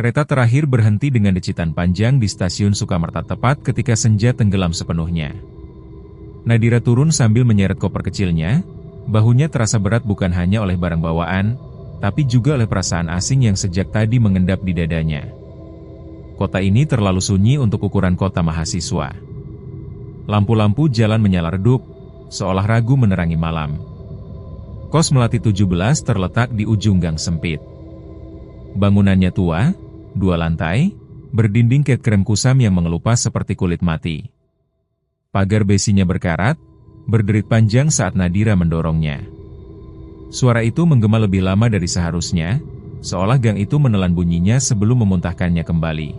Kereta terakhir berhenti dengan decitan panjang di stasiun Sukamerta tepat ketika senja tenggelam sepenuhnya. Nadira turun sambil menyeret koper kecilnya, bahunya terasa berat bukan hanya oleh barang bawaan, tapi juga oleh perasaan asing yang sejak tadi mengendap di dadanya. Kota ini terlalu sunyi untuk ukuran kota mahasiswa. Lampu-lampu jalan menyala redup, seolah ragu menerangi malam. Kos Melati 17 terletak di ujung gang sempit. Bangunannya tua, 2 lantai, berdinding cat krem kusam yang mengelupas seperti kulit mati. Pagar besinya berkarat, berderit panjang saat Nadira mendorongnya. Suara itu menggema lebih lama dari seharusnya, seolah gang itu menelan bunyinya sebelum memuntahkannya kembali.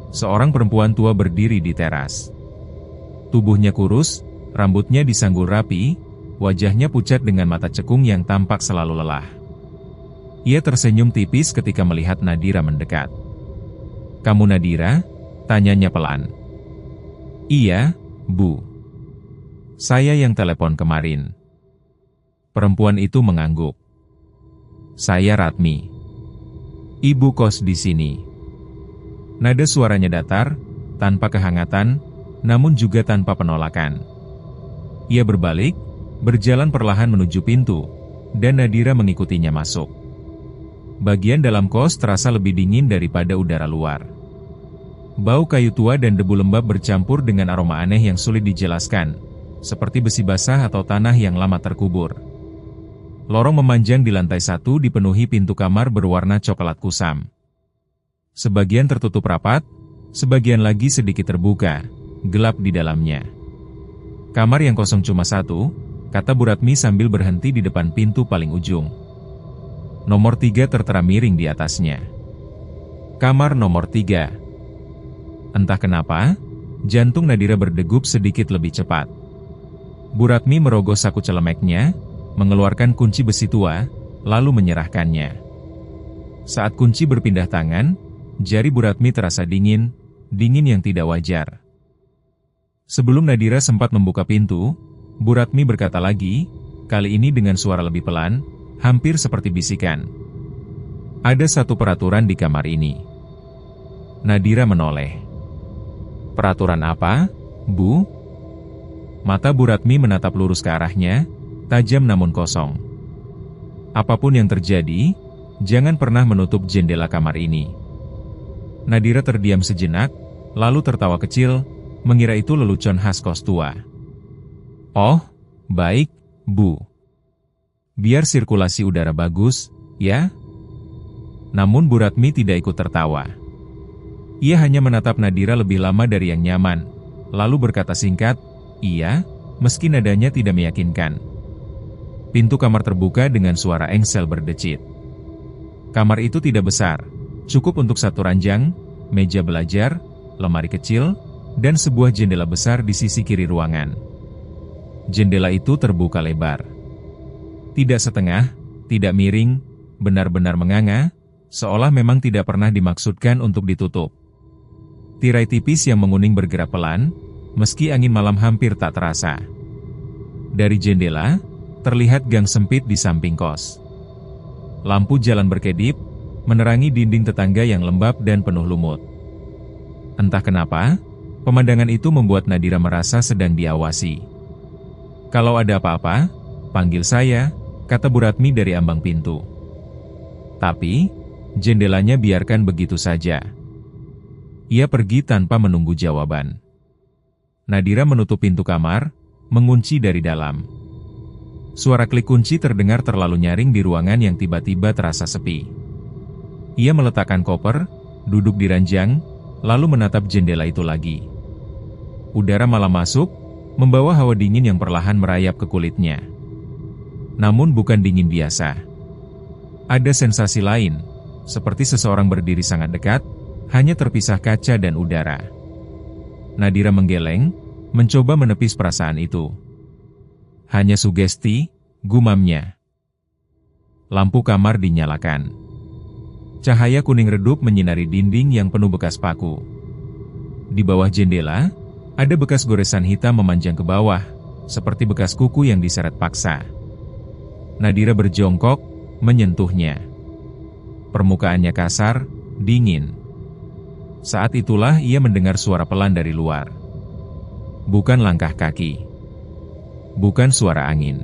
Seorang perempuan tua berdiri di teras. Tubuhnya kurus, rambutnya disanggul rapi, wajahnya pucat dengan mata cekung yang tampak selalu lelah. Ia tersenyum tipis ketika melihat Nadira mendekat. "Kamu Nadira?" tanyanya pelan. "Iya, Bu. Saya yang telepon kemarin." Perempuan itu mengangguk. "Saya Ratmi. Ibu kos di sini." Nada suaranya datar, tanpa kehangatan, namun juga tanpa penolakan. Ia berbalik, berjalan perlahan menuju pintu, dan Nadira mengikutinya masuk. Bagian dalam kos terasa lebih dingin daripada udara luar. Bau kayu tua dan debu lembab bercampur dengan aroma aneh yang sulit dijelaskan, seperti besi basah atau tanah yang lama terkubur. Lorong memanjang di lantai 1 dipenuhi pintu kamar berwarna coklat kusam. Sebagian tertutup rapat, sebagian lagi sedikit terbuka, gelap di dalamnya. "Kamar yang kosong cuma 1, kata Bu Ratmi sambil berhenti di depan pintu paling ujung. Nomor 3 tertera miring di atasnya. Kamar nomor 3. Entah kenapa, jantung Nadira berdegup sedikit lebih cepat. Bu Ratmi merogoh saku celemeknya, mengeluarkan kunci besi tua, lalu menyerahkannya. Saat kunci berpindah tangan, jari Bu Ratmi terasa dingin, dingin yang tidak wajar. Sebelum Nadira sempat membuka pintu, Bu Ratmi berkata lagi, kali ini dengan suara lebih pelan, hampir seperti bisikan. "Ada satu peraturan di kamar ini." Nadira menoleh. "Peraturan apa, Bu?" Mata Bu Ratmi menatap lurus ke arahnya, tajam namun kosong. "Apapun yang terjadi, jangan pernah menutup jendela kamar ini." Nadira terdiam sejenak, lalu tertawa kecil, mengira itu lelucon khas kos tua. "Oh, baik, Bu. Biar sirkulasi udara bagus, ya?" Namun Bu Ratmi tidak ikut tertawa. Ia hanya menatap Nadira lebih lama dari yang nyaman, lalu berkata singkat, "Iya," meski nadanya tidak meyakinkan. Pintu kamar terbuka dengan suara engsel berdecit. Kamar itu tidak besar, cukup untuk 1 ranjang, meja belajar, lemari kecil, dan sebuah jendela besar di sisi kiri ruangan. Jendela itu terbuka lebar. Tidak setengah, tidak miring, benar-benar menganga, seolah memang tidak pernah dimaksudkan untuk ditutup. Tirai tipis yang menguning bergerak pelan, meski angin malam hampir tak terasa. Dari jendela, terlihat gang sempit di samping kos. Lampu jalan berkedip, menerangi dinding tetangga yang lembab dan penuh lumut. Entah kenapa, pemandangan itu membuat Nadira merasa sedang diawasi. "Kalau ada apa-apa, panggil saya," kata Bu Ratmi dari ambang pintu. Tapi, jendelanya biarkan begitu saja. Ia pergi tanpa menunggu jawaban. Nadira menutup pintu kamar, mengunci dari dalam. Suara klik kunci terdengar terlalu nyaring di ruangan yang tiba-tiba terasa sepi. Ia meletakkan koper, duduk di ranjang, lalu menatap jendela itu lagi. Udara malam masuk, membawa hawa dingin yang perlahan merayap ke kulitnya. Namun bukan dingin biasa. Ada sensasi lain, seperti seseorang berdiri sangat dekat, hanya terpisah kaca dan udara. Nadira menggeleng, mencoba menepis perasaan itu. "Hanya sugesti," gumamnya. Lampu kamar dinyalakan. Cahaya kuning redup menyinari dinding yang penuh bekas paku. Di bawah jendela, ada bekas goresan hitam memanjang ke bawah, seperti bekas kuku yang diseret paksa. Nadira berjongkok, menyentuhnya. Permukaannya kasar, dingin. Saat itulah ia mendengar suara pelan dari luar. Bukan langkah kaki. Bukan suara angin.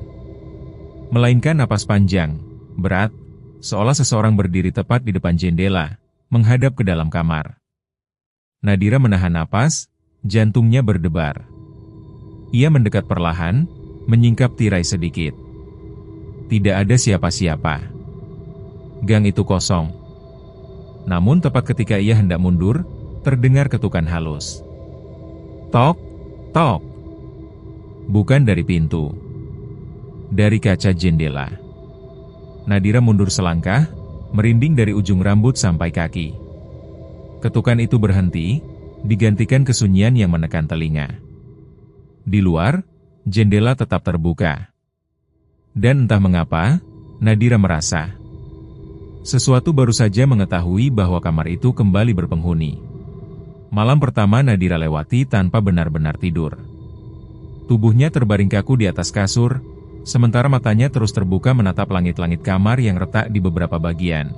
Melainkan napas panjang, berat, seolah seseorang berdiri tepat di depan jendela, menghadap ke dalam kamar. Nadira menahan napas, jantungnya berdebar. Ia mendekat perlahan, menyingkap tirai sedikit. Tidak ada siapa-siapa. Gang itu kosong. Namun tepat ketika ia hendak mundur, terdengar ketukan halus. Tok, tok. Bukan dari pintu. Dari kaca jendela. Nadira mundur selangkah, merinding dari ujung rambut sampai kaki. Ketukan itu berhenti, digantikan kesunyian yang menekan telinga. Di luar, jendela tetap terbuka. Dan entah mengapa, Nadira merasa sesuatu baru saja mengetahui bahwa kamar itu kembali berpenghuni. Malam pertama Nadira lewati tanpa benar-benar tidur. Tubuhnya terbaring kaku di atas kasur, sementara matanya terus terbuka menatap langit-langit kamar yang retak di beberapa bagian.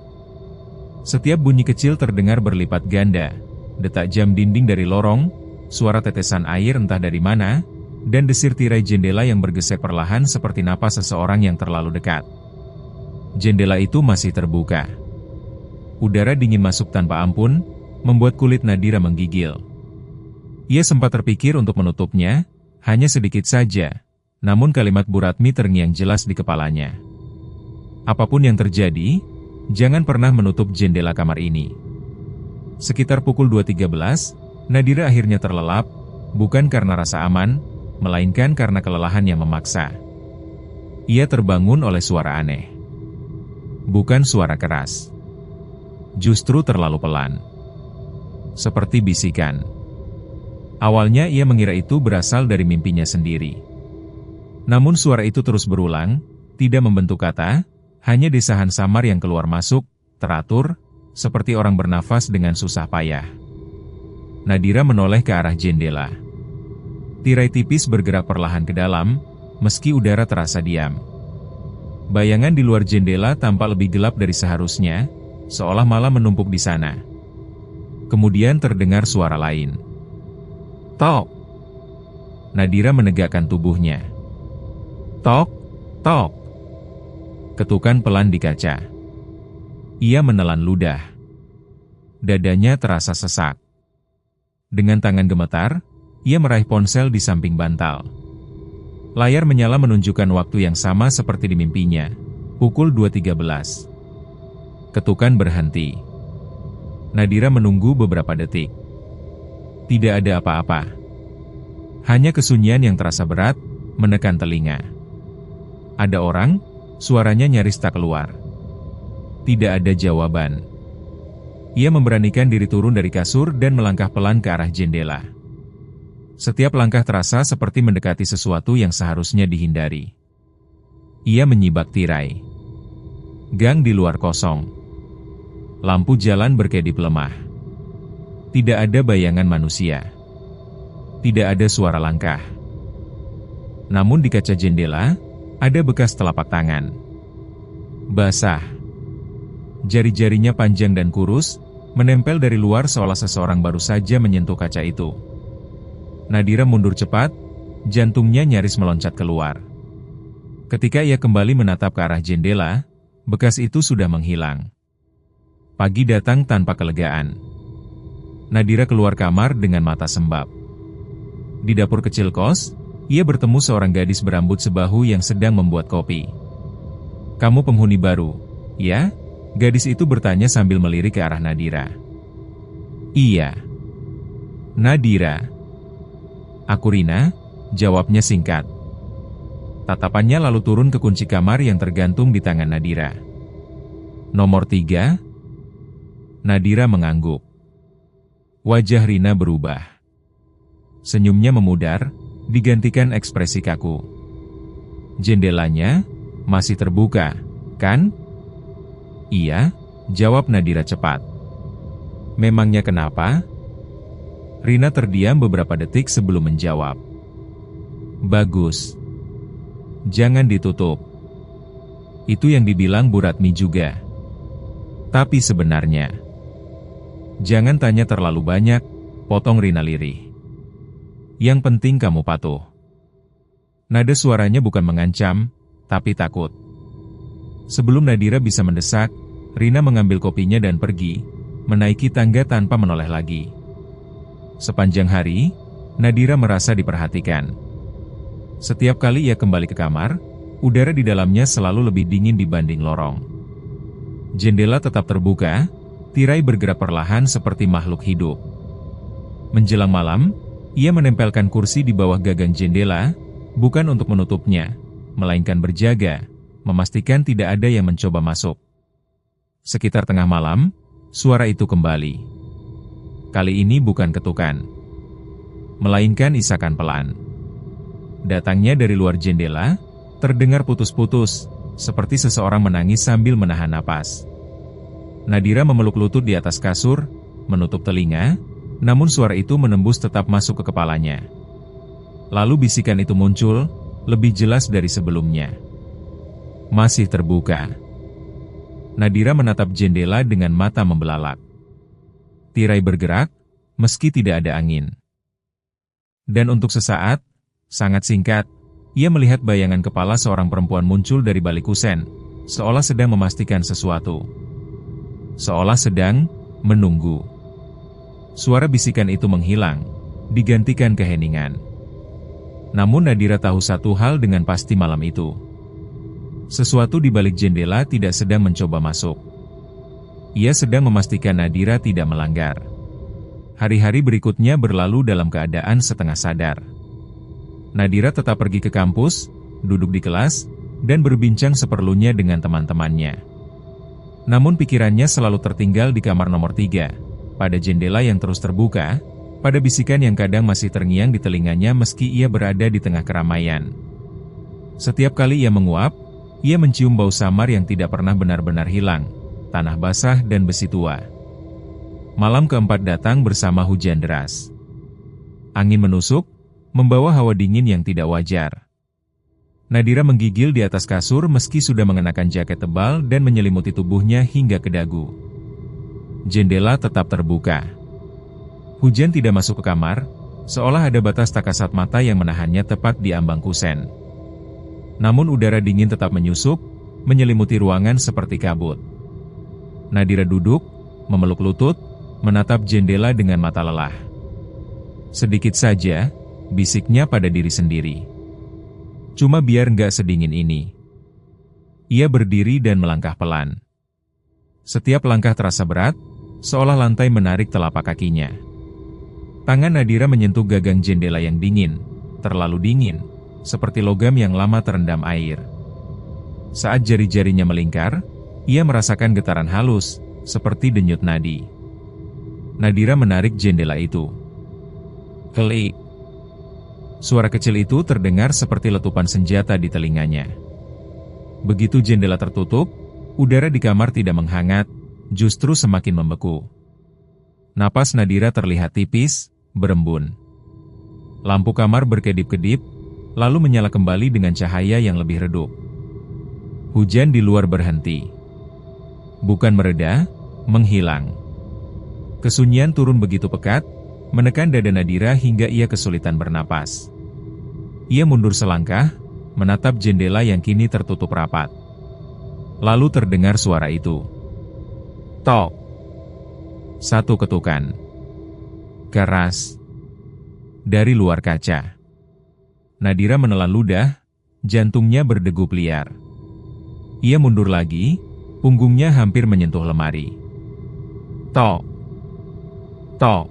Setiap bunyi kecil terdengar berlipat ganda, detak jam dinding dari lorong, suara tetesan air entah dari mana, dan desir tirai jendela yang bergesek perlahan seperti napas seseorang yang terlalu dekat. Jendela itu masih terbuka. Udara dingin masuk tanpa ampun, membuat kulit Nadira menggigil. Ia sempat terpikir untuk menutupnya, hanya sedikit saja, namun kalimat Bu Ratmi terngiang jelas di kepalanya. Apapun yang terjadi, jangan pernah menutup jendela kamar ini. Sekitar pukul 2.13, Nadira akhirnya terlelap, bukan karena rasa aman, melainkan karena kelelahan yang memaksa. Ia terbangun oleh suara aneh. Bukan suara keras. Justru terlalu pelan. Seperti bisikan. Awalnya ia mengira itu berasal dari mimpinya sendiri. Namun suara itu terus berulang, tidak membentuk kata, hanya desahan samar yang keluar masuk, teratur, seperti orang bernafas dengan susah payah. Nadira menoleh ke arah jendela. Tirai tipis bergerak perlahan ke dalam, meski udara terasa diam. Bayangan di luar jendela tampak lebih gelap dari seharusnya, seolah malam menumpuk di sana. Kemudian terdengar suara lain. Tok! Nadira menegakkan tubuhnya. Tok, tok. Ketukan pelan di kaca. Ia menelan ludah. Dadanya terasa sesak. Dengan tangan gemetar, ia meraih ponsel di samping bantal. Layar menyala menunjukkan waktu yang sama seperti di mimpinya, pukul 2.13. Ketukan berhenti. Nadira menunggu beberapa detik. Tidak ada apa-apa. Hanya kesunyian yang terasa berat, menekan telinga. Ada orang, suaranya nyaris tak keluar. Tidak ada jawaban. Ia memberanikan diri turun dari kasur dan melangkah pelan ke arah jendela. Setiap langkah terasa seperti mendekati sesuatu yang seharusnya dihindari. Ia menyibak tirai. Gang di luar kosong. Lampu jalan berkedip lemah. Tidak ada bayangan manusia. Tidak ada suara langkah. Namun di kaca jendela, ada bekas telapak tangan. Basah. Jari-jarinya panjang dan kurus, menempel dari luar seolah seseorang baru saja menyentuh kaca itu. Nadira mundur cepat, jantungnya nyaris meloncat keluar. Ketika ia kembali menatap ke arah jendela, bekas itu sudah menghilang. Pagi datang tanpa kelegaan. Nadira keluar kamar dengan mata sembab. Di dapur kecil kos, ia bertemu seorang gadis berambut sebahu yang sedang membuat kopi. "Kamu penghuni baru, ya?" Gadis itu bertanya sambil melirik ke arah Nadira. "Iya." "Nadira." "Aku Rina," jawabnya singkat. Tatapannya lalu turun ke kunci kamar yang tergantung di tangan Nadira. "Nomor 3?" Nadira mengangguk. Wajah Rina berubah. Senyumnya memudar, digantikan ekspresi kaku. "Jendelanya masih terbuka, kan?" "Iya," jawab Nadira cepat. "Memangnya kenapa?" Rina terdiam beberapa detik sebelum menjawab. "Bagus. Jangan ditutup. Itu yang dibilang Bu Ratmi juga. Tapi sebenarnya, Jangan tanya terlalu banyak, potong Rina lirih. Yang penting kamu patuh. Nada suaranya bukan mengancam, tapi takut. Sebelum Nadira bisa mendesak, Rina mengambil kopinya dan pergi, menaiki tangga tanpa menoleh lagi. Sepanjang hari, Nadira merasa diperhatikan. Setiap kali ia kembali ke kamar, udara di dalamnya selalu lebih dingin dibanding lorong. Jendela tetap terbuka, tirai bergerak perlahan seperti makhluk hidup. Menjelang malam, ia menempelkan kursi di bawah gagang jendela, bukan untuk menutupnya, melainkan berjaga, memastikan tidak ada yang mencoba masuk. Sekitar tengah malam, suara itu kembali. Kali ini bukan ketukan, melainkan isakan pelan. Datangnya dari luar jendela, terdengar putus-putus, seperti seseorang menangis sambil menahan napas. Nadira memeluk lutut di atas kasur, menutup telinga, namun suara itu menembus tetap masuk ke kepalanya. Lalu bisikan itu muncul, lebih jelas dari sebelumnya. Masih terbuka. Nadira menatap jendela dengan mata membelalak. Tirai bergerak, meski tidak ada angin. Dan untuk sesaat, sangat singkat, ia melihat bayangan kepala seorang perempuan muncul dari balik kusen, seolah sedang memastikan sesuatu. Seolah sedang menunggu. Suara bisikan itu menghilang, digantikan keheningan. Namun Nadira tahu satu hal dengan pasti malam itu. Sesuatu di balik jendela tidak sedang mencoba masuk. Ia sedang memastikan Nadira tidak melanggar. Hari-hari berikutnya berlalu dalam keadaan setengah sadar. Nadira tetap pergi ke kampus, duduk di kelas, dan berbincang seperlunya dengan teman-temannya. Namun pikirannya selalu tertinggal di kamar nomor 3, pada jendela yang terus terbuka, pada bisikan yang kadang masih terngiang di telinganya meski ia berada di tengah keramaian. Setiap kali ia menguap, ia mencium bau samar yang tidak pernah benar-benar hilang, tanah basah dan besi tua. Malam keempat datang bersama hujan deras. Angin menusuk, membawa hawa dingin yang tidak wajar. Nadira menggigil di atas kasur meski sudah mengenakan jaket tebal dan menyelimuti tubuhnya hingga ke dagu. Jendela tetap terbuka. Hujan tidak masuk ke kamar, seolah ada batas tak kasat mata yang menahannya tepat di ambang kusen. Namun udara dingin tetap menyusup, menyelimuti ruangan seperti kabut. Nadira duduk, memeluk lutut, menatap jendela dengan mata lelah. Sedikit saja, bisiknya pada diri sendiri. Cuma biar nggak sedingin ini. Ia berdiri dan melangkah pelan. Setiap langkah terasa berat, seolah lantai menarik telapak kakinya. Tangan Nadira menyentuh gagang jendela yang dingin, terlalu dingin, seperti logam yang lama terendam air. Saat jari-jarinya melingkar, ia merasakan getaran halus, seperti denyut nadi. Nadira menarik jendela itu. Klik. Suara kecil itu terdengar seperti letupan senjata di telinganya. Begitu jendela tertutup, udara di kamar tidak menghangat, justru semakin membeku. Napas Nadira terlihat tipis, berembun. Lampu kamar berkedip-kedip, lalu menyala kembali dengan cahaya yang lebih redup. Hujan di luar berhenti. Bukan mereda, menghilang. Kesunyian turun begitu pekat, menekan dada Nadira hingga ia kesulitan bernapas. Ia mundur selangkah, menatap jendela yang kini tertutup rapat. Lalu terdengar suara itu. Tok. Satu ketukan. Keras. Dari luar kaca. Nadira menelan ludah, jantungnya berdegup liar. Ia mundur lagi, punggungnya hampir menyentuh lemari. Tok. Tok.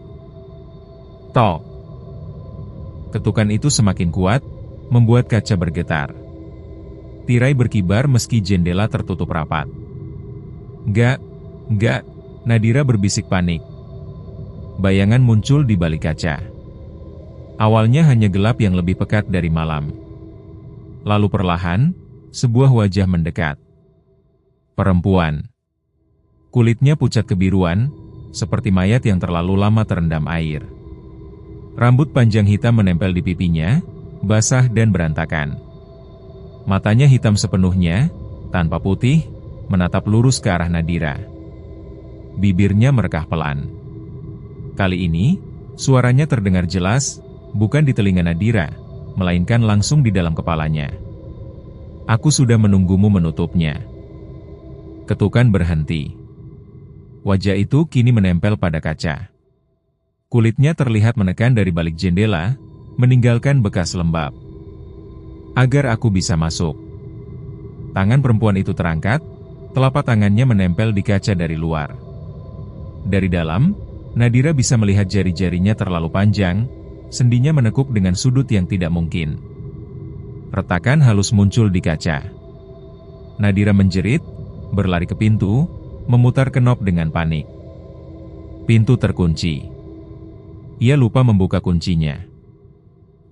Tok. Ketukan itu semakin kuat, membuat kaca bergetar. Tirai berkibar meski jendela tertutup rapat. Enggak, Nadira berbisik panik. Bayangan muncul di balik kaca. Awalnya hanya gelap yang lebih pekat dari malam. Lalu perlahan, sebuah wajah mendekat. Perempuan. Kulitnya pucat kebiruan, seperti mayat yang terlalu lama terendam air. Rambut panjang hitam menempel di pipinya, basah dan berantakan. Matanya hitam sepenuhnya, tanpa putih, menatap lurus ke arah Nadira. Bibirnya merekah pelan. Kali ini, suaranya terdengar jelas, bukan di telinga Nadira, melainkan langsung di dalam kepalanya. Aku sudah menunggumu menutupnya. Ketukan berhenti. Wajah itu kini menempel pada kaca. Kulitnya terlihat menekan dari balik jendela, meninggalkan bekas lembab. Agar aku bisa masuk. Tangan perempuan itu terangkat, telapak tangannya menempel di kaca dari luar. Dari dalam, Nadira bisa melihat jari-jarinya terlalu panjang, sendinya menekuk dengan sudut yang tidak mungkin. Retakan halus muncul di kaca. Nadira menjerit, berlari ke pintu, memutar kenop dengan panik. Pintu terkunci. Ia lupa membuka kuncinya.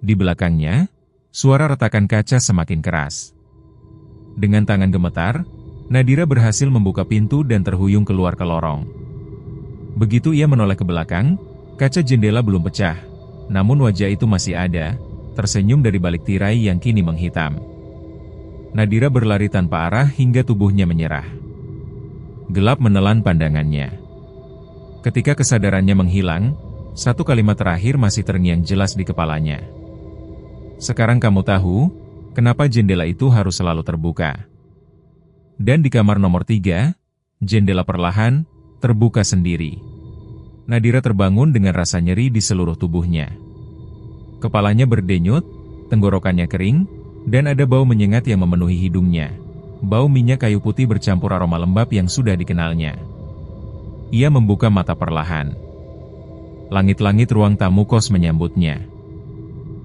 Di belakangnya, suara retakan kaca semakin keras. Dengan tangan gemetar, Nadira berhasil membuka pintu dan terhuyung keluar ke lorong. Begitu ia menoleh ke belakang, kaca jendela belum pecah, namun wajah itu masih ada, tersenyum dari balik tirai yang kini menghitam. Nadira berlari tanpa arah hingga tubuhnya menyerah. Gelap menelan pandangannya. Ketika kesadarannya menghilang, satu kalimat terakhir masih terngiang jelas di kepalanya. Sekarang kamu tahu, kenapa jendela itu harus selalu terbuka. Dan di kamar nomor 3, jendela perlahan terbuka sendiri. Nadira terbangun dengan rasa nyeri di seluruh tubuhnya. Kepalanya berdenyut, tenggorokannya kering, dan ada bau menyengat yang memenuhi hidungnya. Bau minyak kayu putih bercampur aroma lembab yang sudah dikenalnya. Ia membuka mata perlahan. Langit-langit ruang tamu kos menyambutnya.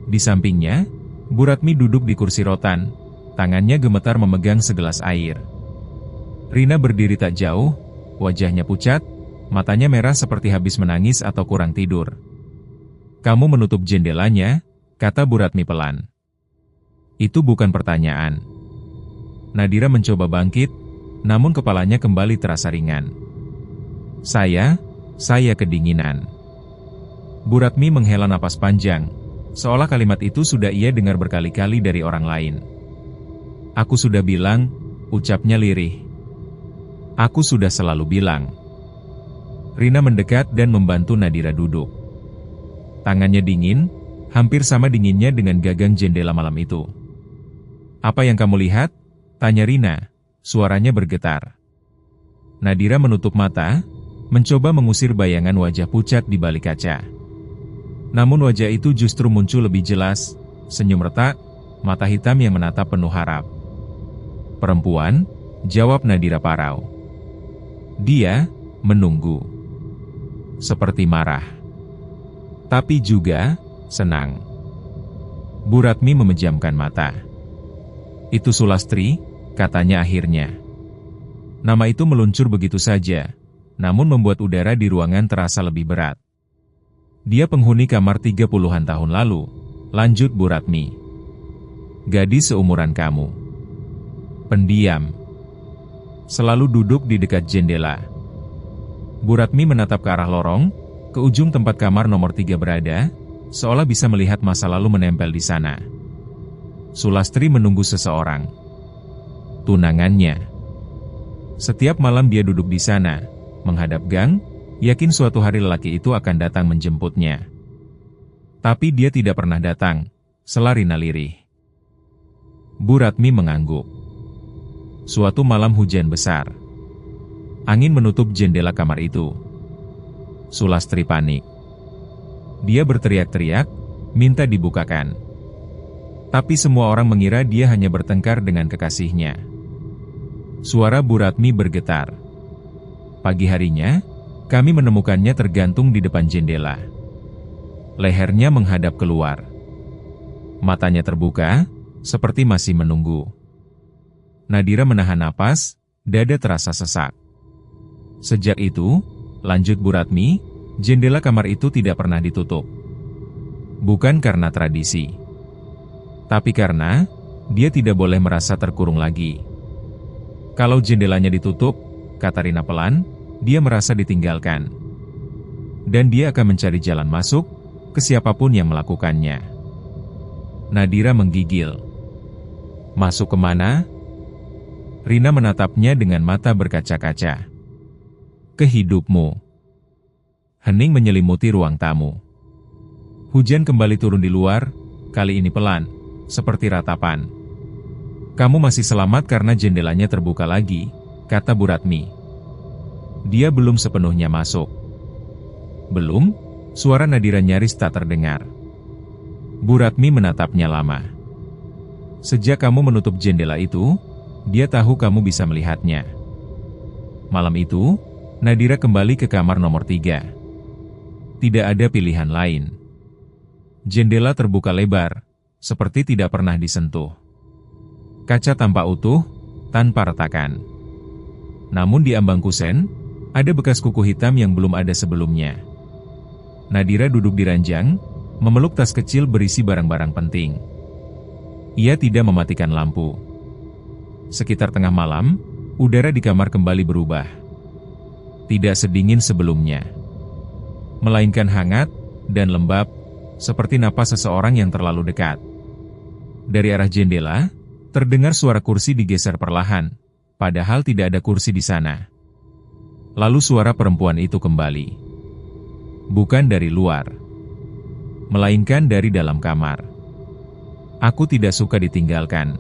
Di sampingnya, Bu Ratmi duduk di kursi rotan, tangannya gemetar memegang segelas air. Rina berdiri tak jauh, wajahnya pucat, matanya merah seperti habis menangis atau kurang tidur. Kamu menutup jendelanya, kata Bu Ratmi pelan. Itu bukan pertanyaan. Nadira mencoba bangkit, namun kepalanya kembali terasa ringan. Saya kedinginan. Bu Ratmi menghela napas panjang, seolah kalimat itu sudah ia dengar berkali-kali dari orang lain. Aku sudah bilang, ucapnya lirih. Aku sudah selalu bilang. Rina mendekat dan membantu Nadira duduk. Tangannya dingin, hampir sama dinginnya dengan gagang jendela malam itu. Apa yang kamu lihat? Tanya Rina, suaranya bergetar. Nadira menutup mata, mencoba mengusir bayangan wajah pucat di balik kaca. Namun wajah itu justru muncul lebih jelas, senyum retak, mata hitam yang menatap penuh harap. Perempuan, jawab Nadira parau. Dia menunggu. Seperti marah. Tapi juga senang. Bu Ratmi memejamkan mata. Itu Sulastri, katanya akhirnya. Nama itu meluncur begitu saja, namun membuat udara di ruangan terasa lebih berat. Dia penghuni kamar 30-an tahun lalu, lanjut Bu Ratmi. Gadis seumuran kamu. Pendiam. Selalu duduk di dekat jendela. Bu Ratmi menatap ke arah lorong, ke ujung tempat kamar nomor 3 berada, seolah bisa melihat masa lalu menempel di sana. Sulastri menunggu seseorang. Tunangannya. Setiap malam dia duduk di sana, menghadap gang, yakin suatu hari lelaki itu akan datang menjemputnya. Tapi dia tidak pernah datang, sela Rina lirih. Bu Ratmi mengangguk. Suatu malam hujan besar. Angin menutup jendela kamar itu. Sulastri panik. Dia berteriak-teriak, minta dibukakan. Tapi semua orang mengira dia hanya bertengkar dengan kekasihnya. Suara Bu Ratmi bergetar. Pagi harinya, kami menemukannya tergantung di depan jendela. Lehernya menghadap keluar. Matanya terbuka, seperti masih menunggu. Nadira menahan napas, dada terasa sesak. Sejak itu, lanjut Bu Ratmi, jendela kamar itu tidak pernah ditutup. Bukan karena tradisi. Tapi karena, dia tidak boleh merasa terkurung lagi. Kalau jendelanya ditutup, kata Rina pelan, dia merasa ditinggalkan. Dan dia akan mencari jalan masuk, ke siapapun yang melakukannya. Nadira menggigil. Masuk kemana? Rina menatapnya dengan mata berkaca-kaca. Ke hidupmu. Hening menyelimuti ruang tamu. Hujan kembali turun di luar, kali ini pelan, seperti ratapan. "Kamu masih selamat karena jendelanya terbuka lagi," kata Bu Ratmi. Dia belum sepenuhnya masuk. "Belum?" Suara Nadira nyaris tak terdengar. Bu Ratmi menatapnya lama. "Sejak kamu menutup jendela itu, dia tahu kamu bisa melihatnya." Malam itu, Nadira kembali ke kamar nomor 3. Tidak ada pilihan lain. Jendela terbuka lebar, seperti tidak pernah disentuh. Kaca tampak utuh, tanpa retakan. Namun di ambang kusen, ada bekas kuku hitam yang belum ada sebelumnya. Nadira duduk di ranjang, memeluk tas kecil berisi barang-barang penting. Ia tidak mematikan lampu. Sekitar tengah malam, udara di kamar kembali berubah. Tidak sedingin sebelumnya, melainkan hangat dan lembab, seperti napas seseorang yang terlalu dekat. Dari arah jendela, terdengar suara kursi digeser perlahan, padahal tidak ada kursi di sana. Lalu suara perempuan itu kembali. Bukan dari luar, melainkan dari dalam kamar. "Aku tidak suka ditinggalkan."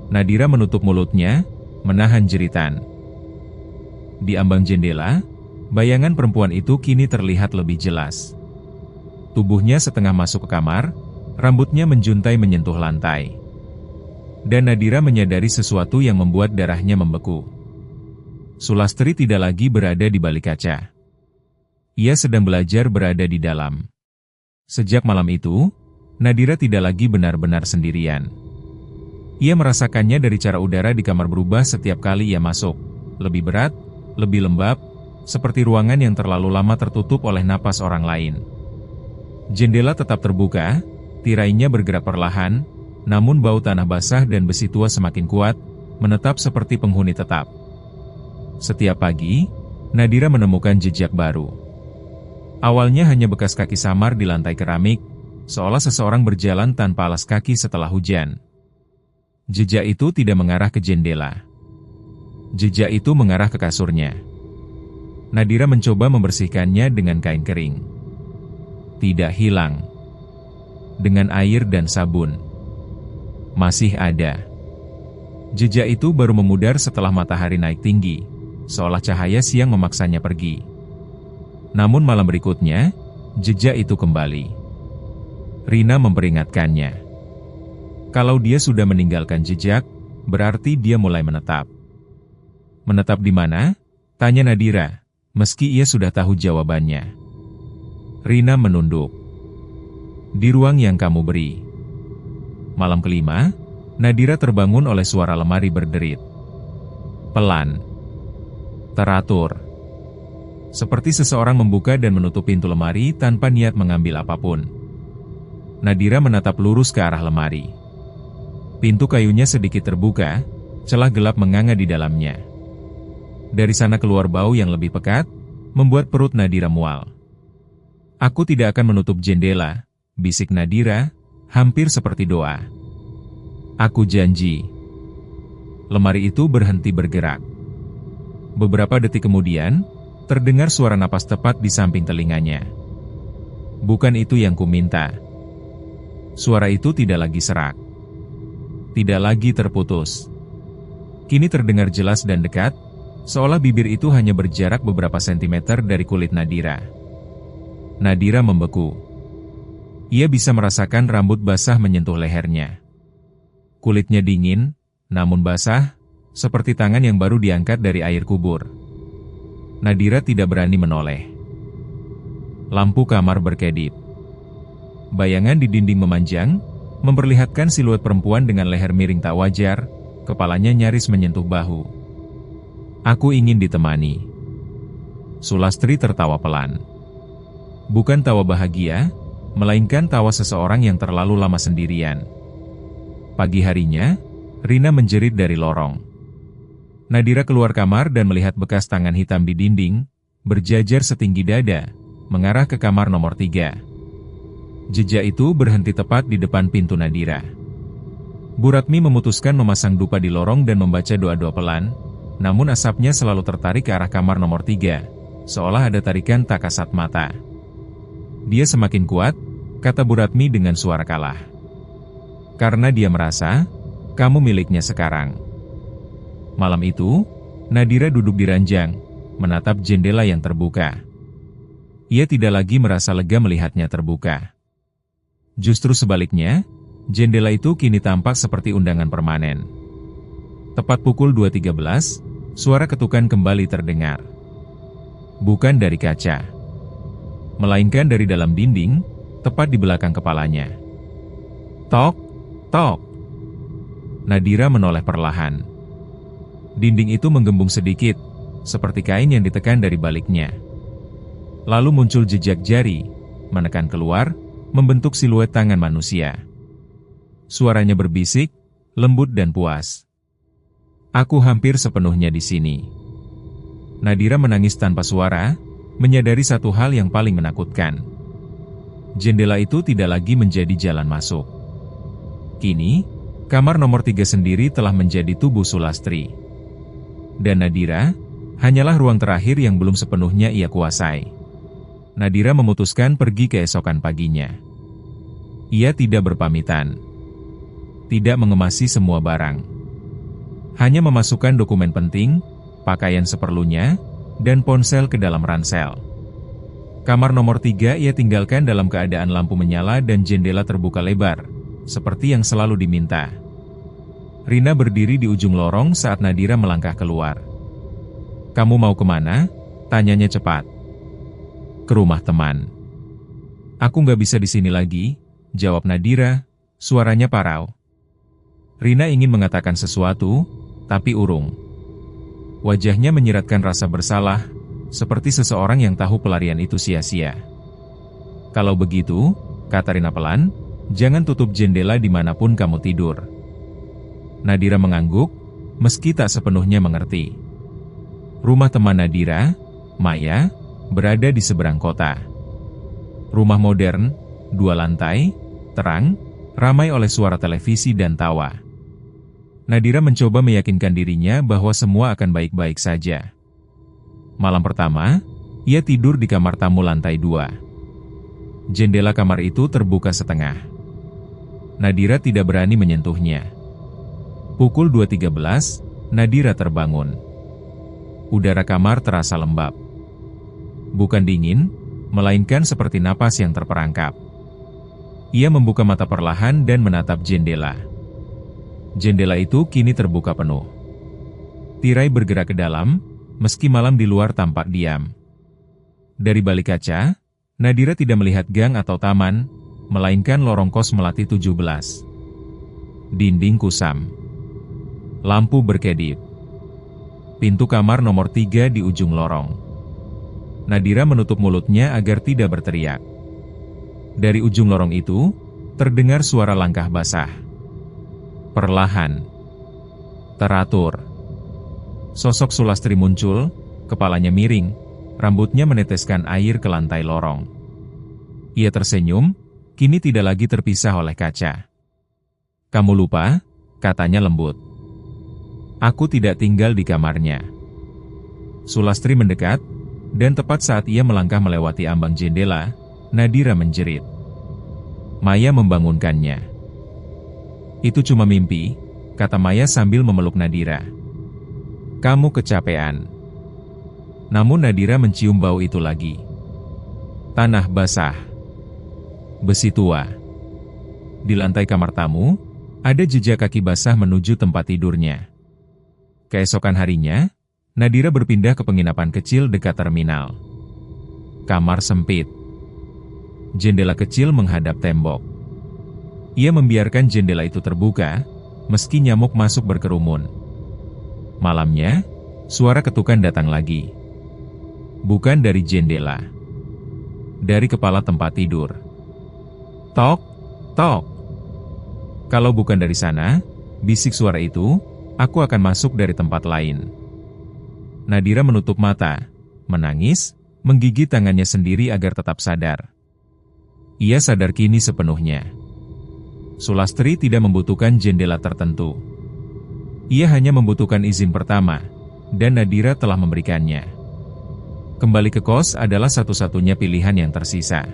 Nadira menutup mulutnya, menahan jeritan. Di ambang jendela, bayangan perempuan itu kini terlihat lebih jelas. Tubuhnya setengah masuk ke kamar, rambutnya menjuntai menyentuh lantai. Dan Nadira menyadari sesuatu yang membuat darahnya membeku. Sulastri tidak lagi berada di balik kaca. Ia sedang belajar berada di dalam. Sejak malam itu, Nadira tidak lagi benar-benar sendirian. Ia merasakannya dari cara udara di kamar berubah setiap kali ia masuk. Lebih berat, lebih lembab, seperti ruangan yang terlalu lama tertutup oleh napas orang lain. Jendela tetap terbuka, tirainya bergerak perlahan, namun bau tanah basah dan besi tua semakin kuat, menetap seperti penghuni tetap. Setiap pagi, Nadira menemukan jejak baru. Awalnya hanya bekas kaki samar di lantai keramik, seolah seseorang berjalan tanpa alas kaki setelah hujan. Jejak itu tidak mengarah ke jendela. Jejak itu mengarah ke kasurnya. Nadira mencoba membersihkannya dengan kain kering. Tidak hilang. Dengan air dan sabun. Masih ada. Jejak itu baru memudar setelah matahari naik tinggi, seolah cahaya siang memaksanya pergi. Namun malam berikutnya, jejak itu kembali. Rina memperingatkannya. Kalau dia sudah meninggalkan jejak, berarti dia mulai menetap. "Menetap di mana?" tanya Nadira, meski ia sudah tahu jawabannya. Rina menunduk. "Di ruang yang kamu beri." Malam kelima, Nadira terbangun oleh suara lemari berderit. Pelan. Teratur. Seperti seseorang membuka dan menutup pintu lemari tanpa niat mengambil apapun. Nadira menatap lurus ke arah lemari. Pintu kayunya sedikit terbuka, celah gelap menganga di dalamnya. Dari sana keluar bau yang lebih pekat, membuat perut Nadira mual. "Aku tidak akan menutup jendela," bisik Nadira, hampir seperti doa. "Aku janji." Lemari itu berhenti bergerak. Beberapa detik kemudian, terdengar suara napas tepat di samping telinganya. "Bukan itu yang kuminta." Suara itu tidak lagi serak. Tidak lagi terputus. Kini terdengar jelas dan dekat, seolah bibir itu hanya berjarak beberapa sentimeter dari kulit Nadira. Nadira membeku. Ia bisa merasakan rambut basah menyentuh lehernya. Kulitnya dingin, namun basah, seperti tangan yang baru diangkat dari air kubur. Nadira tidak berani menoleh. Lampu kamar berkedip. Bayangan di dinding memanjang, memperlihatkan siluet perempuan dengan leher miring tak wajar, kepalanya nyaris menyentuh bahu. "Aku ingin ditemani." Sulastri tertawa pelan. Bukan tawa bahagia, melainkan tawa seseorang yang terlalu lama sendirian. Pagi harinya, Rina menjerit dari lorong. Nadira keluar kamar dan melihat bekas tangan hitam di dinding, berjajar setinggi dada, mengarah ke kamar nomor 3. Jejak itu berhenti tepat di depan pintu Nadira. Bu Ratmi memutuskan memasang dupa di lorong dan membaca doa-doa pelan, namun asapnya selalu tertarik ke arah kamar nomor 3, seolah ada tarikan tak kasat mata. Dia semakin kuat, kata Bu Ratmi dengan suara kalah. Karena dia merasa, kamu miliknya sekarang. Malam itu, Nadira duduk di ranjang, menatap jendela yang terbuka. Ia tidak lagi merasa lega melihatnya terbuka. Justru sebaliknya, jendela itu kini tampak seperti undangan permanen. Tepat pukul 2.13, suara ketukan kembali terdengar. Bukan dari kaca, melainkan dari dalam dinding, tepat di belakang kepalanya. Tok, tok. Nadira menoleh perlahan. Dinding itu menggembung sedikit, seperti kain yang ditekan dari baliknya. Lalu muncul jejak jari, menekan keluar, membentuk siluet tangan manusia. Suaranya berbisik, lembut dan puas. Aku hampir sepenuhnya di sini. Nadira menangis tanpa suara, menyadari satu hal yang paling menakutkan. Jendela itu tidak lagi menjadi jalan masuk. Kini, kamar nomor 3 sendiri telah menjadi tubuh Sulastri. Dan Nadira, hanyalah ruang terakhir yang belum sepenuhnya ia kuasai. Nadira memutuskan pergi keesokan paginya. Ia tidak berpamitan. Tidak mengemasi semua barang. Hanya memasukkan dokumen penting, pakaian seperlunya, dan ponsel ke dalam ransel. Kamar nomor 3 ia tinggalkan dalam keadaan lampu menyala dan jendela terbuka lebar, seperti yang selalu diminta. Rina berdiri di ujung lorong saat Nadira melangkah keluar. Kamu mau kemana? Tanyanya cepat. Ke rumah teman. Aku nggak bisa di sini lagi, jawab Nadira, suaranya parau. Rina ingin mengatakan sesuatu, tapi urung. Wajahnya menyiratkan rasa bersalah, seperti seseorang yang tahu pelarian itu sia-sia. Kalau begitu, kata Rina pelan, jangan tutup jendela dimanapun kamu tidur. Nadira mengangguk, meski tak sepenuhnya mengerti. Rumah teman Nadira, Maya, berada di seberang kota. Rumah modern, 2 lantai, terang, ramai oleh suara televisi dan tawa. Nadira mencoba meyakinkan dirinya bahwa semua akan baik-baik saja. Malam pertama, ia tidur di kamar tamu lantai 2. Jendela kamar itu terbuka setengah. Nadira tidak berani menyentuhnya. Pukul 2.13, Nadira terbangun. Udara kamar terasa lembab. Bukan dingin, melainkan seperti napas yang terperangkap. Ia membuka mata perlahan dan menatap jendela. Jendela itu kini terbuka penuh. Tirai bergerak ke dalam, meski malam di luar tampak diam. Dari balik kaca, Nadira tidak melihat gang atau taman, melainkan lorong kos Melati 17. Dinding kusam. Lampu berkedip. Pintu kamar nomor 3 di ujung lorong. Nadira menutup mulutnya agar tidak berteriak. Dari ujung lorong itu, terdengar suara langkah basah. Perlahan. Teratur. Sosok Sulastri muncul, kepalanya miring, rambutnya meneteskan air ke lantai lorong. Ia tersenyum, kini tidak lagi terpisah oleh kaca. Kamu lupa, katanya lembut. Aku tidak tinggal di kamarnya. Sulastri mendekat, dan tepat saat ia melangkah melewati ambang jendela, Nadira menjerit. Maya membangunkannya. Itu cuma mimpi, kata Maya sambil memeluk Nadira. Kamu kecapean. Namun Nadira mencium bau itu lagi. Tanah basah. Besi tua. Di lantai kamar tamu, ada jejak kaki basah menuju tempat tidurnya. Keesokan harinya, Nadira berpindah ke penginapan kecil dekat terminal. Kamar sempit. Jendela kecil menghadap tembok. Ia membiarkan jendela itu terbuka, meski nyamuk masuk berkerumun. Malamnya, suara ketukan datang lagi. Bukan dari jendela. Dari kepala tempat tidur. Tok, tok. Kalau bukan dari sana, bisik suara itu, aku akan masuk dari tempat lain. Nadira menutup mata, menangis, menggigit tangannya sendiri agar tetap sadar. Ia sadar kini sepenuhnya. Sulastri tidak membutuhkan jendela tertentu. Ia hanya membutuhkan izin pertama, dan Nadira telah memberikannya. Kembali ke kos adalah satu-satunya pilihan yang tersisa.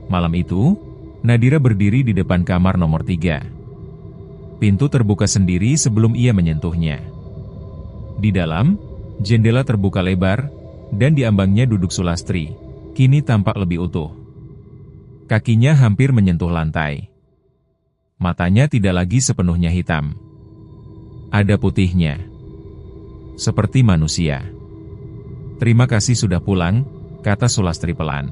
Malam itu, Nadira berdiri di depan kamar nomor 3. Pintu terbuka sendiri sebelum ia menyentuhnya. Di dalam, jendela terbuka lebar, dan di ambangnya duduk Sulastri, kini tampak lebih utuh. Kakinya hampir menyentuh lantai. Matanya tidak lagi sepenuhnya hitam. Ada putihnya. Seperti manusia. "Terima kasih sudah pulang," kata Sulastri pelan.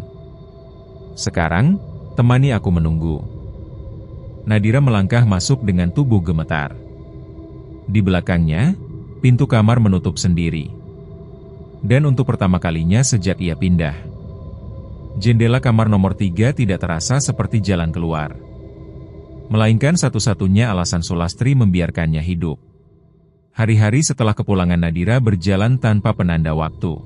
"Sekarang, temani aku menunggu." Nadira melangkah masuk dengan tubuh gemetar. Di belakangnya, pintu kamar menutup sendiri. Dan untuk pertama kalinya sejak ia pindah, jendela kamar nomor 3 tidak terasa seperti jalan keluar. Melainkan satu-satunya alasan Sulastri membiarkannya hidup. Hari-hari setelah kepulangan Nadira berjalan tanpa penanda waktu.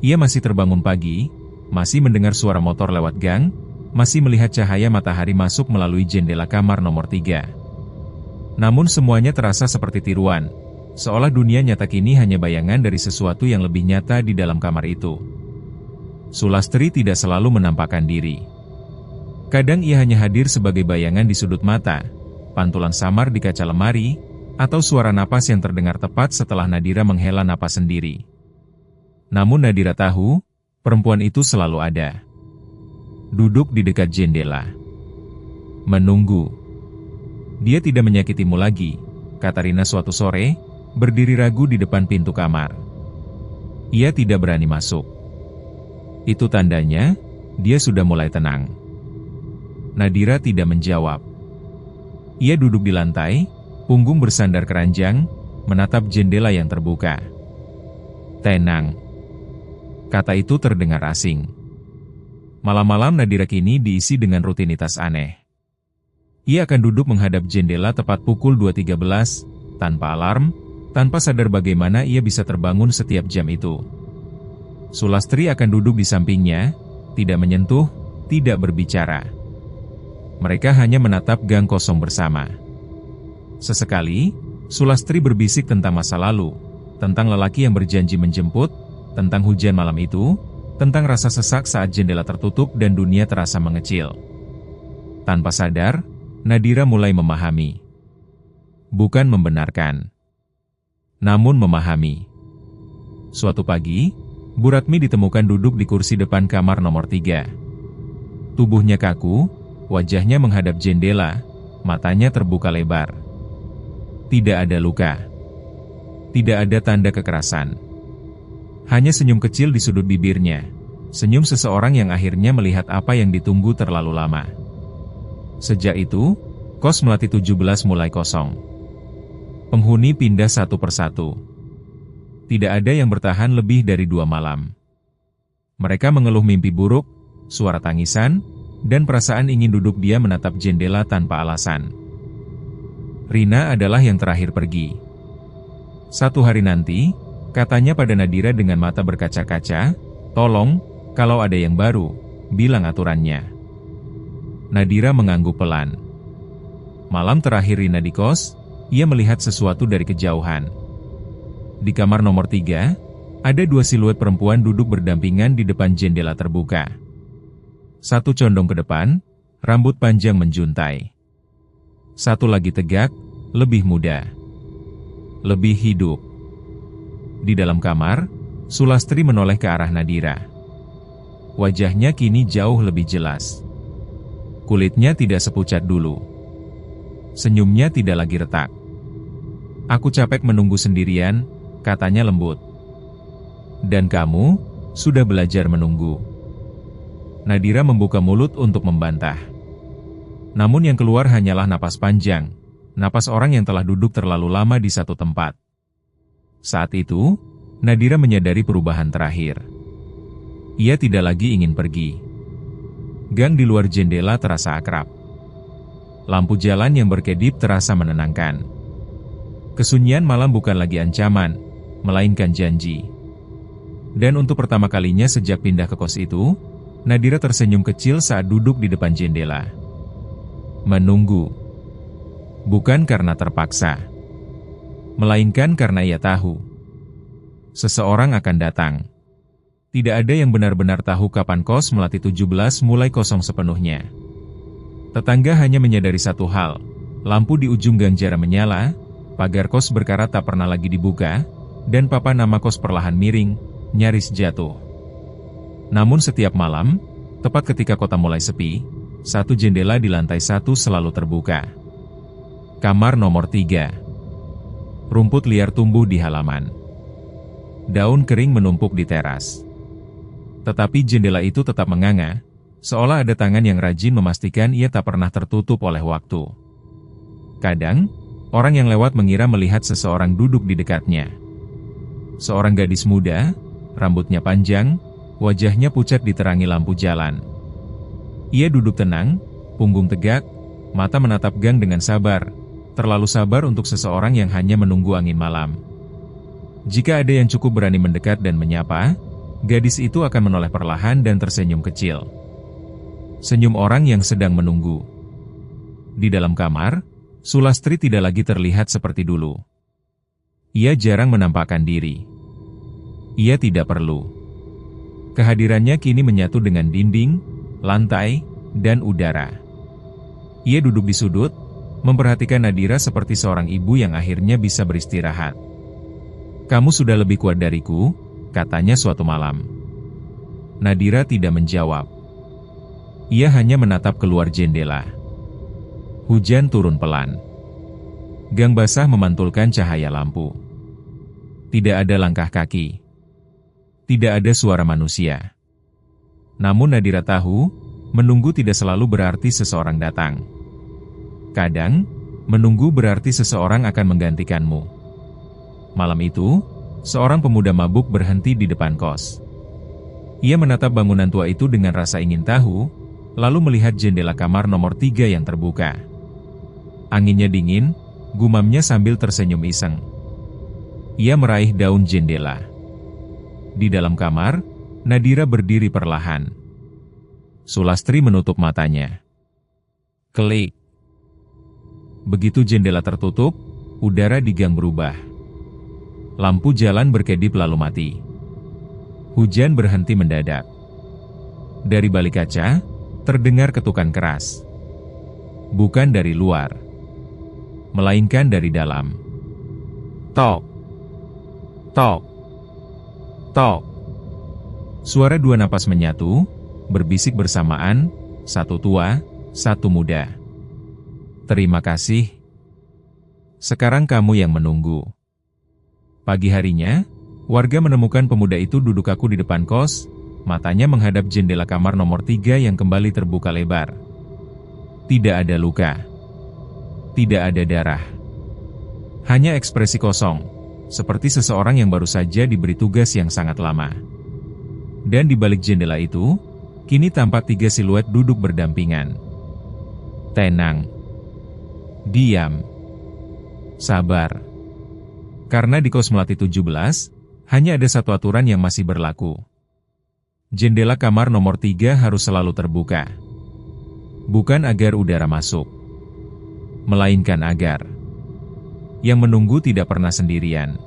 Ia masih terbangun pagi, masih mendengar suara motor lewat gang, masih melihat cahaya matahari masuk melalui jendela kamar nomor 3. Namun semuanya terasa seperti tiruan, seolah dunia nyata kini hanya bayangan dari sesuatu yang lebih nyata di dalam kamar itu. Sulastri tidak selalu menampakkan diri. Kadang ia hanya hadir sebagai bayangan di sudut mata, pantulan samar di kaca lemari, atau suara napas yang terdengar tepat setelah Nadira menghela napas sendiri. Namun Nadira tahu, perempuan itu selalu ada. Duduk di dekat jendela. Menunggu. "Dia tidak menyakitimu lagi," kata Rina suatu sore, berdiri ragu di depan pintu kamar. Ia tidak berani masuk. Itu tandanya, dia sudah mulai tenang. Nadira tidak menjawab. Ia duduk di lantai, punggung bersandar keranjang, menatap jendela yang terbuka. "Tenang." Kata itu terdengar asing. Malam-malam Nadira kini diisi dengan rutinitas aneh. Ia akan duduk menghadap jendela tepat pukul 2.13, tanpa alarm, tanpa sadar bagaimana ia bisa terbangun setiap jam itu. Sulastri akan duduk di sampingnya, tidak menyentuh, tidak berbicara. Mereka hanya menatap gang kosong bersama. Sesekali, Sulastri berbisik tentang masa lalu, tentang lelaki yang berjanji menjemput, tentang hujan malam itu, tentang rasa sesak saat jendela tertutup dan dunia terasa mengecil. Tanpa sadar, Nadira mulai memahami. Bukan membenarkan, namun memahami. Suatu pagi, Bu Ratmi ditemukan duduk di kursi depan kamar nomor 3. Tubuhnya kaku, wajahnya menghadap jendela, matanya terbuka lebar. Tidak ada luka. Tidak ada tanda kekerasan. Hanya senyum kecil di sudut bibirnya. Senyum seseorang yang akhirnya melihat apa yang ditunggu terlalu lama. Sejak itu, kos Melati 17 mulai kosong. Penghuni pindah satu persatu. Tidak ada yang bertahan lebih dari 2 malam. Mereka mengeluh mimpi buruk, suara tangisan, dan perasaan ingin duduk diam menatap jendela tanpa alasan. Rina adalah yang terakhir pergi. Suatu hari nanti, katanya pada Nadira dengan mata berkaca-kaca, "Tolong, kalau ada yang baru, bilang aturannya." Nadira mengangguk pelan. Malam terakhir Rina di kos, ia melihat sesuatu dari kejauhan. Di kamar nomor 3, ada 2 siluet perempuan duduk berdampingan di depan jendela terbuka. Satu condong ke depan, rambut panjang menjuntai. Satu lagi tegak, lebih muda. Lebih hidup. Di dalam kamar, Sulastri menoleh ke arah Nadira. Wajahnya kini jauh lebih jelas. Kulitnya tidak sepucat dulu. Senyumnya tidak lagi retak. "Aku capek menunggu sendirian," katanya lembut. "Dan kamu, sudah belajar menunggu." Nadira membuka mulut untuk membantah. Namun yang keluar hanyalah napas panjang, napas orang yang telah duduk terlalu lama di satu tempat. Saat itu, Nadira menyadari perubahan terakhir. Ia tidak lagi ingin pergi. Gang di luar jendela terasa akrab. Lampu jalan yang berkedip terasa menenangkan. Kesunyian malam bukan lagi ancaman, melainkan janji. Dan untuk pertama kalinya sejak pindah ke kos itu, Nadira tersenyum kecil saat duduk di depan jendela. Menunggu. Bukan karena terpaksa, melainkan karena ia tahu seseorang akan datang. Tidak ada yang benar-benar tahu kapan kos Melati 17 mulai kosong sepenuhnya. Tetangga hanya menyadari satu hal, lampu di ujung gang jarang menyala, pagar kos berkarat tak pernah lagi dibuka, dan papan nama kos perlahan miring, nyaris jatuh. Namun setiap malam, tepat ketika kota mulai sepi, satu jendela di lantai 1 selalu terbuka. Kamar nomor 3. Rumput liar tumbuh di halaman. Daun kering menumpuk di teras. Tetapi jendela itu tetap menganga, seolah ada tangan yang rajin memastikan ia tak pernah tertutup oleh waktu. Kadang, orang yang lewat mengira melihat seseorang duduk di dekatnya. Seorang gadis muda, rambutnya panjang, wajahnya pucat diterangi lampu jalan. Ia duduk tenang, punggung tegak, mata menatap gang dengan sabar, terlalu sabar untuk seseorang yang hanya menunggu angin malam. Jika ada yang cukup berani mendekat dan menyapa, gadis itu akan menoleh perlahan dan tersenyum kecil. Senyum orang yang sedang menunggu. Di dalam kamar, Sulastri tidak lagi terlihat seperti dulu. Ia jarang menampakkan diri. Ia tidak perlu. Kehadirannya kini menyatu dengan dinding, lantai, dan udara. Ia duduk di sudut, memperhatikan Nadira seperti seorang ibu yang akhirnya bisa beristirahat. "Kamu sudah lebih kuat dariku," katanya suatu malam. Nadira tidak menjawab. Ia hanya menatap keluar jendela. Hujan turun pelan. Gang basah memantulkan cahaya lampu. Tidak ada langkah kaki. Tidak ada suara manusia. Namun Nadira tahu, menunggu tidak selalu berarti seseorang datang. Kadang, menunggu berarti seseorang akan menggantikanmu. Malam itu, seorang pemuda mabuk berhenti di depan kos. Ia menatap bangunan tua itu dengan rasa ingin tahu, lalu melihat jendela kamar nomor 3 yang terbuka. Anginnya dingin, gumamnya sambil tersenyum iseng. Ia meraih daun jendela. Di dalam kamar, Nadira berdiri perlahan. Sulastri menutup matanya. Klik. Begitu jendela tertutup, udara di gang berubah. Lampu jalan berkedip lalu mati. Hujan berhenti mendadak. Dari balik kaca, terdengar ketukan keras. Bukan dari luar, melainkan dari dalam. Tok, tok, tok. Suara dua napas menyatu, berbisik bersamaan, satu tua, satu muda. Terima kasih. Sekarang kamu yang menunggu. Pagi harinya, warga menemukan pemuda itu duduk kaku di depan kos, matanya menghadap jendela kamar nomor 3 yang kembali terbuka lebar. Tidak ada luka. Tidak ada darah. Hanya ekspresi kosong, seperti seseorang yang baru saja diberi tugas yang sangat lama. Dan di balik jendela itu, kini tampak 3 siluet duduk berdampingan. Tenang. Diam. Sabar. Karena di kos Melati 17, hanya ada satu aturan yang masih berlaku. Jendela kamar nomor 3 harus selalu terbuka. Bukan agar udara masuk, melainkan agar yang menunggu tidak pernah sendirian.